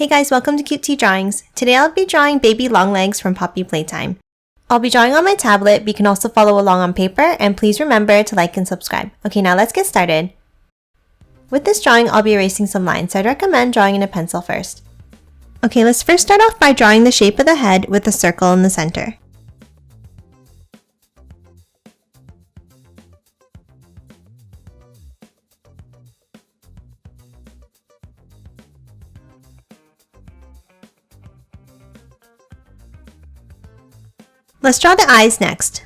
Hey guys, welcome to Cute Tea Drawings. Today I'll be drawing baby long legs from Poppy Playtime. I'll be drawing on my tablet, but you can also follow along on paper, and please remember to like and subscribe. Okay, now let's get started. With this drawing, I'll be erasing some lines, so I'd recommend drawing in a pencil first. Okay, let's first start off by drawing the shape of the head with a circle in the center. Let's draw the eyes next.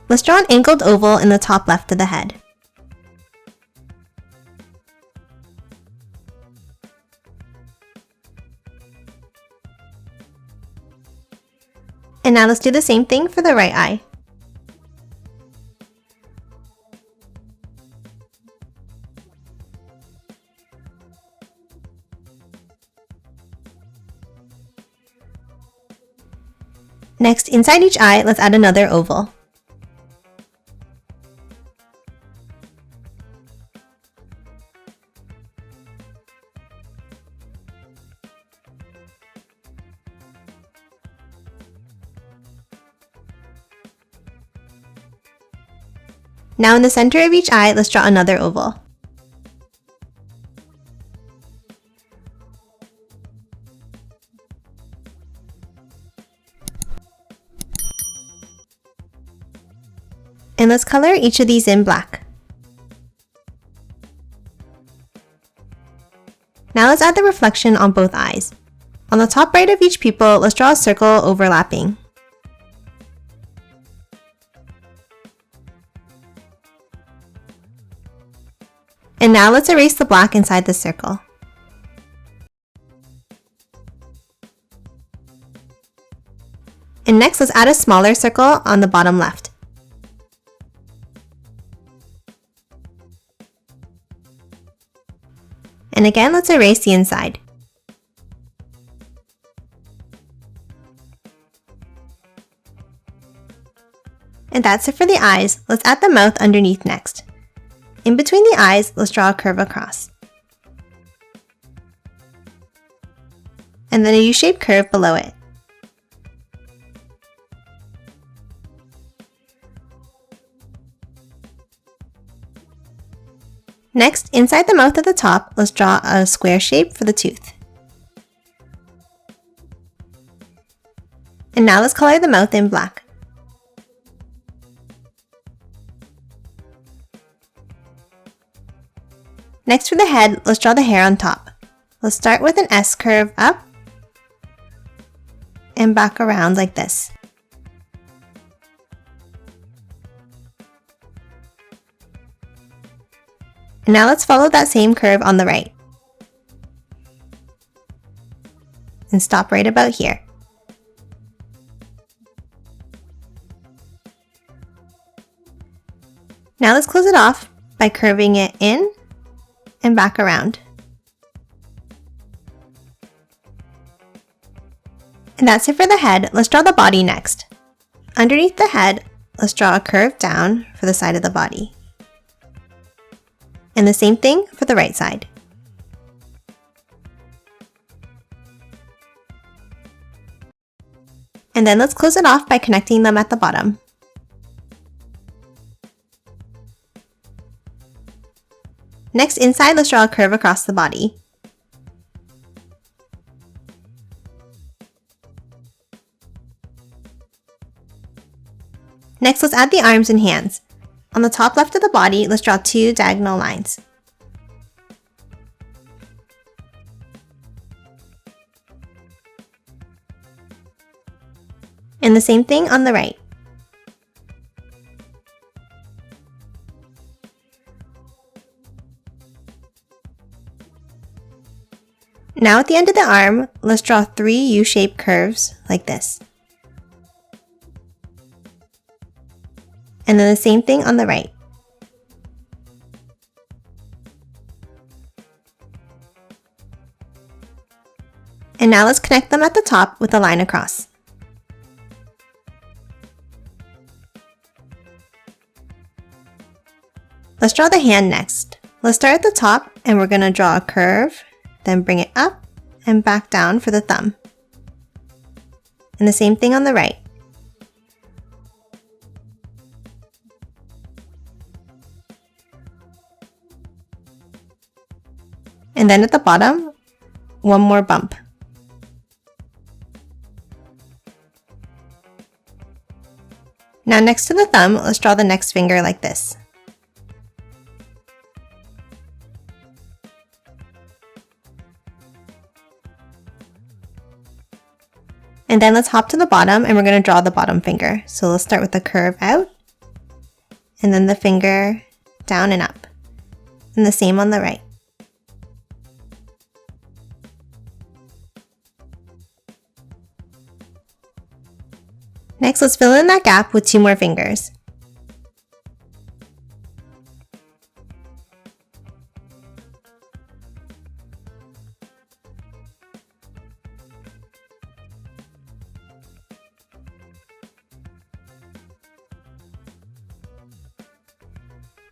Let's draw an angled oval in the top left of the head. And now let's do the same thing for the right eye. Next, inside each eye, let's add another oval. Now in the center of each eye, let's draw another oval. And let's color each of these in black. Now let's add the reflection on both eyes. On the top right of each pupil, let's draw a circle overlapping. And now let's erase the black inside the circle. And next, let's add a smaller circle on the bottom left. And again, let's erase the inside. And that's it for the eyes. Let's add the mouth underneath next. In between the eyes, let's draw a curve across. And then a U-shaped curve below it. Next, inside the mouth at the top, let's draw a square shape for the tooth. And now let's color the mouth in black. Next for the head, let's draw the hair on top. Let's start with an S curve up and back around like this. And now let's follow that same curve on the right. And stop right about here. Now let's close it off by curving it in and back around. And that's it for the head. Let's draw the body next. Underneath the head, let's draw a curve down for the side of the body. And the same thing for the right side. And then let's close it off by connecting them at the bottom. Next, inside, let's draw a curve across the body. Next, let's add the arms and hands. On the top left of the body, let's draw two diagonal lines. And the same thing on the right. Now at the end of the arm, let's draw three U-shaped curves like this. And then the same thing on the right. And now let's connect them at the top with a line across. Let's draw the hand next. Let's start at the top and we're going to draw a curve, then bring it up and back down for the thumb. And the same thing on the right. And then at the bottom, one more bump. Now next to the thumb, let's draw the next finger like this. And then let's hop to the bottom and we're going to draw the bottom finger. So let's start with the curve out, and then the finger down and up. And the same on the right. Next, let's fill in that gap with 2 more fingers.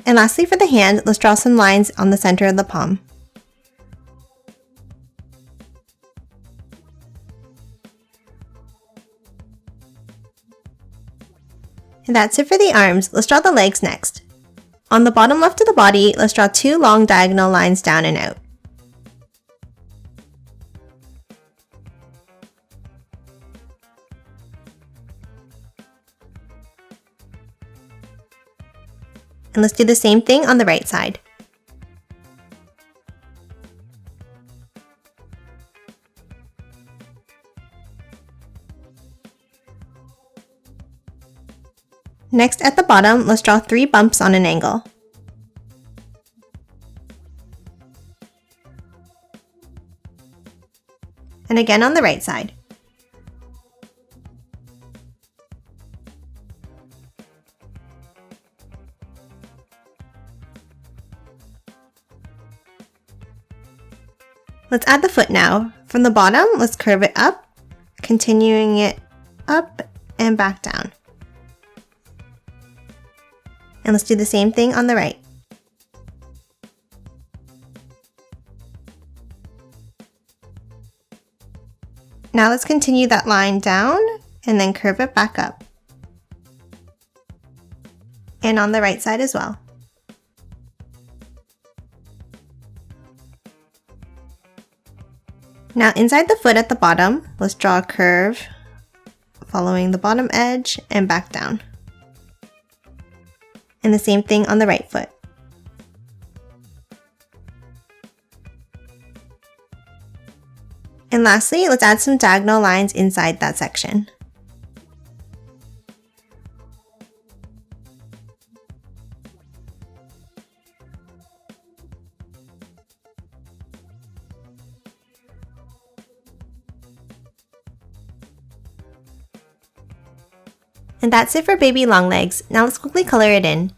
And lastly, for the hand, let's draw some lines on the center of the palm. And that's it for the arms. Let's draw the legs next. On the bottom left of the body, let's draw 2 long diagonal lines down and out. And let's do the same thing on the right side. Next, at the bottom, let's draw 3 bumps on an angle. And again on the right side. Let's add the foot now. From the bottom, let's curve it up, continuing it up and back down. And let's do the same thing on the right. Now let's continue that line down and then curve it back up. And on the right side as well. Now inside the foot at the bottom, let's draw a curve following the bottom edge and back down. And the same thing on the right foot. And lastly, let's add some diagonal lines inside that section. And that's it for baby long legs. Now let's quickly color it in.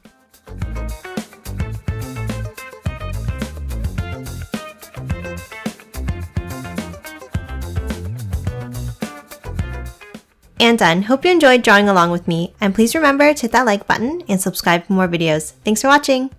And done. Hope you enjoyed drawing along with me, and please remember to hit that like button and subscribe for more videos. Thanks for watching!